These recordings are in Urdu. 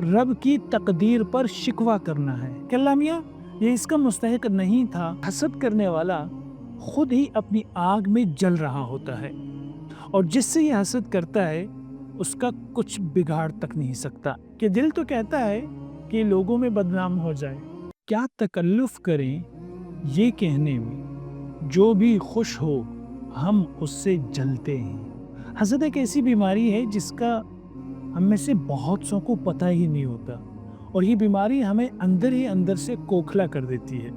رب کی تقدیر پر شکوہ کرنا ہے کہ اللہ میاں یہ اس کا مستحق نہیں تھا۔ حسد کرنے والا خود ہی اپنی آگ میں جل رہا ہوتا ہے، اور جس سے یہ حسد کرتا ہے اس کا کچھ بگاڑ تک نہیں سکتا، کہ دل تو کہتا ہے کہ لوگوں میں بدنام ہو جائے۔ کیا تکلف کریں یہ کہنے میں جو بھی خوش ہو ہم اس سے جلتے ہیں۔ حسد ایک ایسی بیماری ہے جس کا ہم میں سے بہت سو کو پتہ ہی نہیں ہوتا، اور یہ بیماری ہمیں اندر ہی اندر سے کھوکھلا کر دیتی ہے۔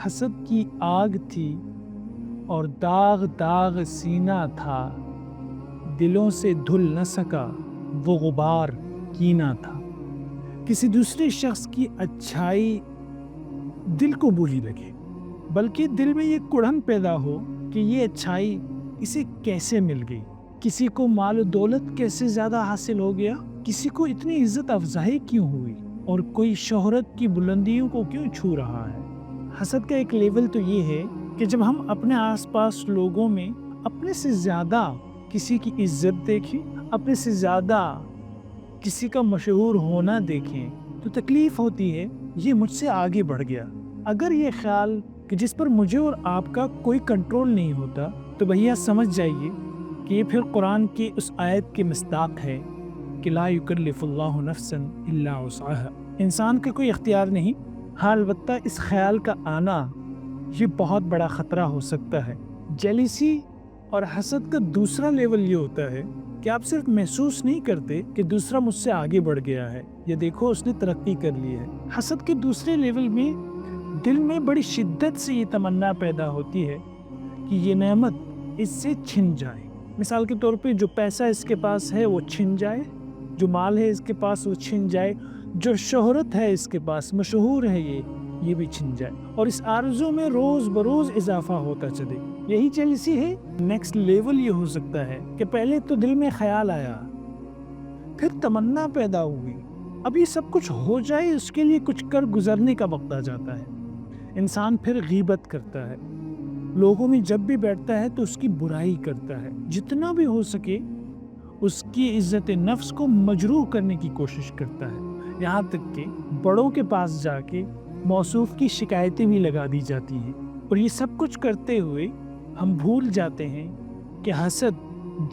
حسد کی آگ تھی اور داغ داغ سینہ تھا، دلوں سے دھل نہ سکا وہ غبار کینہ تھا۔ کسی دوسرے شخص کی اچھائی دل کو بری لگے، بلکہ دل میں یہ کڑھن پیدا ہو کہ یہ اچھائی اسے کیسے مل گئی، کسی کو مال و دولت کیسے زیادہ حاصل ہو گیا، کسی کو اتنی عزت افزائی کیوں ہوئی، اور کوئی شہرت کی بلندیوں کو کیوں چھو رہا ہے۔ حسد کا ایک لیول تو یہ ہے کہ جب ہم اپنے آس پاس لوگوں میں اپنے سے زیادہ کسی کی عزت دیکھیں، اپنے سے زیادہ کسی کا مشہور ہونا دیکھیں، تو تکلیف ہوتی ہے یہ مجھ سے آگے بڑھ گیا۔ اگر یہ خیال کہ جس پر مجھے اور آپ کا کوئی کنٹرول نہیں ہوتا، تو بھیا سمجھ جائیے کہ یہ پھر قرآن کی اس آیت کے مصداق ہے کہ لا یکلف اللہ نفسا الا وسعها۔ انسان کا کوئی اختیار نہیں، ہاں البتہ اس خیال کا آنا یہ بہت بڑا خطرہ ہو سکتا ہے۔ جیلیسی اور حسد کا دوسرا لیول یہ ہوتا ہے کہ آپ صرف محسوس نہیں کرتے کہ دوسرا مجھ سے آگے بڑھ گیا ہے یا دیکھو اس نے ترقی کر لی ہے۔ حسد کے دوسرے لیول میں دل میں بڑی شدت سے یہ تمنا پیدا ہوتی ہے کہ یہ نعمت اس سے چھن جائے۔ مثال کے طور پہ جو پیسہ اس کے پاس ہے وہ چھن جائے، جو مال ہے اس کے پاس وہ چھن جائے، جو شہرت ہے اس کے پاس، مشہور ہے یہ بھی چھن جائے، اور اس آرزو میں روز بروز اضافہ ہوتا چلے۔ یہی جیلسی ہے۔ نیکسٹ لیول یہ ہو سکتا ہے کہ پہلے تو دل میں خیال آیا، پھر تمنا پیدا ہوئی، اب یہ سب کچھ ہو جائے، اس کے لیے کچھ کر گزرنے کا وقت آ جاتا ہے۔ انسان پھر غیبت کرتا ہے، لوگوں میں جب بھی بیٹھتا ہے تو اس کی برائی کرتا ہے، جتنا بھی ہو سکے اس کی عزت نفس کو مجروح کرنے کی کوشش کرتا ہے، یہاں تک کہ بڑوں کے پاس جا کے موصوف کی شکایتیں بھی لگا دی جاتی ہیں۔ اور یہ سب کچھ کرتے ہوئے ہم بھول جاتے ہیں کہ حسد،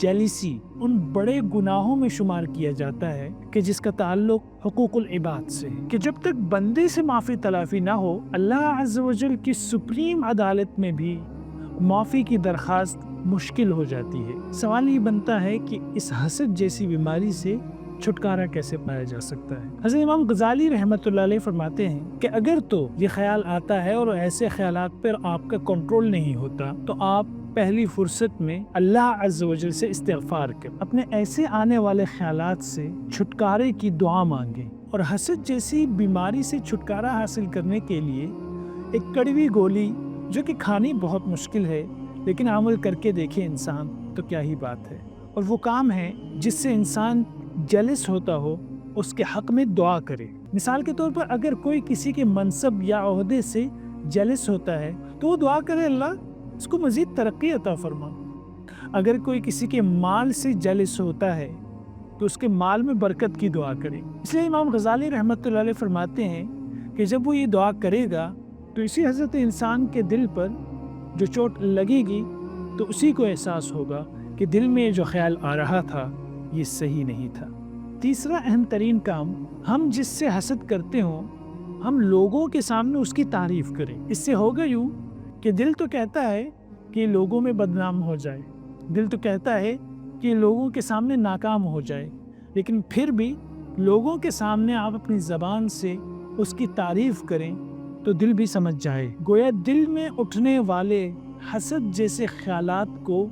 جیلیسی ان بڑے گناہوں میں شمار کیا جاتا ہے کہ جس کا تعلق حقوق العباد سے ہے، کہ جب تک بندے سے معافی تلافی نہ ہو، اللہ عز و جل کی سپریم عدالت میں بھی معافی کی درخواست مشکل ہو جاتی ہے۔ سوال یہ بنتا ہے کہ اس حسد جیسی بیماری سے چھٹکارا کیسے پایا جا سکتا ہے۔ حضرت امام غزالی رحمۃ اللہ علیہ فرماتے ہیں کہ اگر تو یہ خیال آتا ہے اور ایسے خیالات پر آپ کا کنٹرول نہیں ہوتا، تو آپ پہلی فرصت میں اللہ عز و جل سے استغفار کریں، اپنے ایسے آنے والے خیالات سے چھٹکارے کی دعا مانگیں، اور حسد جیسی بیماری سے چھٹکارا حاصل کرنے کے لیے ایک کڑوی گولی جو کہ کھانی بہت مشکل ہے لیکن عمل کر کے دیکھے انسان تو کیا ہی بات ہے، اور وہ کام ہے جس سے انسان جیلس ہوتا ہو اس کے حق میں دعا کرے۔ مثال کے طور پر اگر کوئی کسی کے منصب یا عہدے سے جیلس ہوتا ہے تو وہ دعا کرے اللہ اس کو مزید ترقی عطا فرما۔ اگر کوئی کسی کے مال سے جیلس ہوتا ہے تو اس کے مال میں برکت کی دعا کرے۔ اس لیے امام غزالی رحمۃ اللہ علیہ فرماتے ہیں کہ جب وہ یہ دعا کرے گا تو اسی حضرت انسان کے دل پر جو چوٹ لگے گی تو اسی کو احساس ہوگا کہ دل میں جو خیال آ رہا تھا یہ صحیح نہیں تھا۔ تیسرا اہم ترین کام، ہم جس سے حسد کرتے ہوں ہم لوگوں کے سامنے اس کی تعریف کریں۔ اس سے ہوگا یوں کہ دل تو کہتا ہے کہ لوگوں میں بدنام ہو جائے، دل تو کہتا ہے کہ لوگوں کے سامنے ناکام ہو جائے، لیکن پھر بھی لوگوں کے سامنے آپ اپنی زبان سے اس کی تعریف کریں تو دل بھی سمجھ جائے۔ گویا دل میں اٹھنے والے حسد جیسے خیالات کو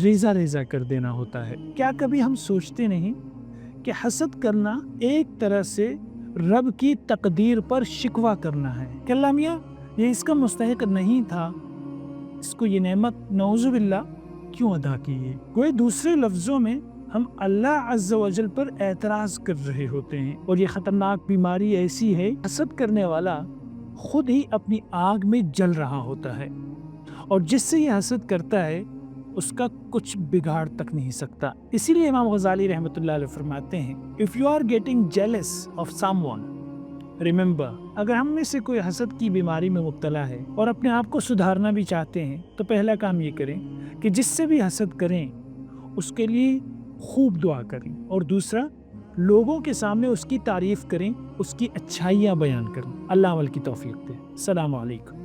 ریزہ ریزہ کر دینا ہوتا ہے۔ کیا کبھی ہم سوچتے نہیں کہ حسد کرنا ایک طرح سے رب کی تقدیر پر شکوہ کرنا ہے کہ اللہ میاں یہ اس کا مستحق نہیں تھا، اس کو یہ نعمت نعوذ باللہ کیوں ادا کی ہے۔ کوئی دوسرے لفظوں میں ہم اللہ عز و جل پر اعتراض کر رہے ہوتے ہیں، اور یہ خطرناک بیماری ایسی ہے، حسد کرنے والا خود ہی اپنی آگ میں جل رہا ہوتا ہے، اور جس سے یہ حسد کرتا ہے اس کا کچھ بگاڑ تک نہیں سکتا۔ اسی لیے امام غزالی رحمۃ اللہ علیہ فرماتے ہیں if you are getting jealous of someone remember، اگر ہم میں سے کوئی حسد کی بیماری میں مبتلا ہے اور اپنے آپ کو سدھارنا بھی چاہتے ہیں تو پہلا کام یہ کریں کہ جس سے بھی حسد کریں اس کے لیے خوب دعا کریں، اور دوسرا لوگوں کے سامنے اس کی تعریف کریں، اس کی اچھائیاں بیان کریں۔ اللہ عمل کی توفیق دے۔ السلام علیکم۔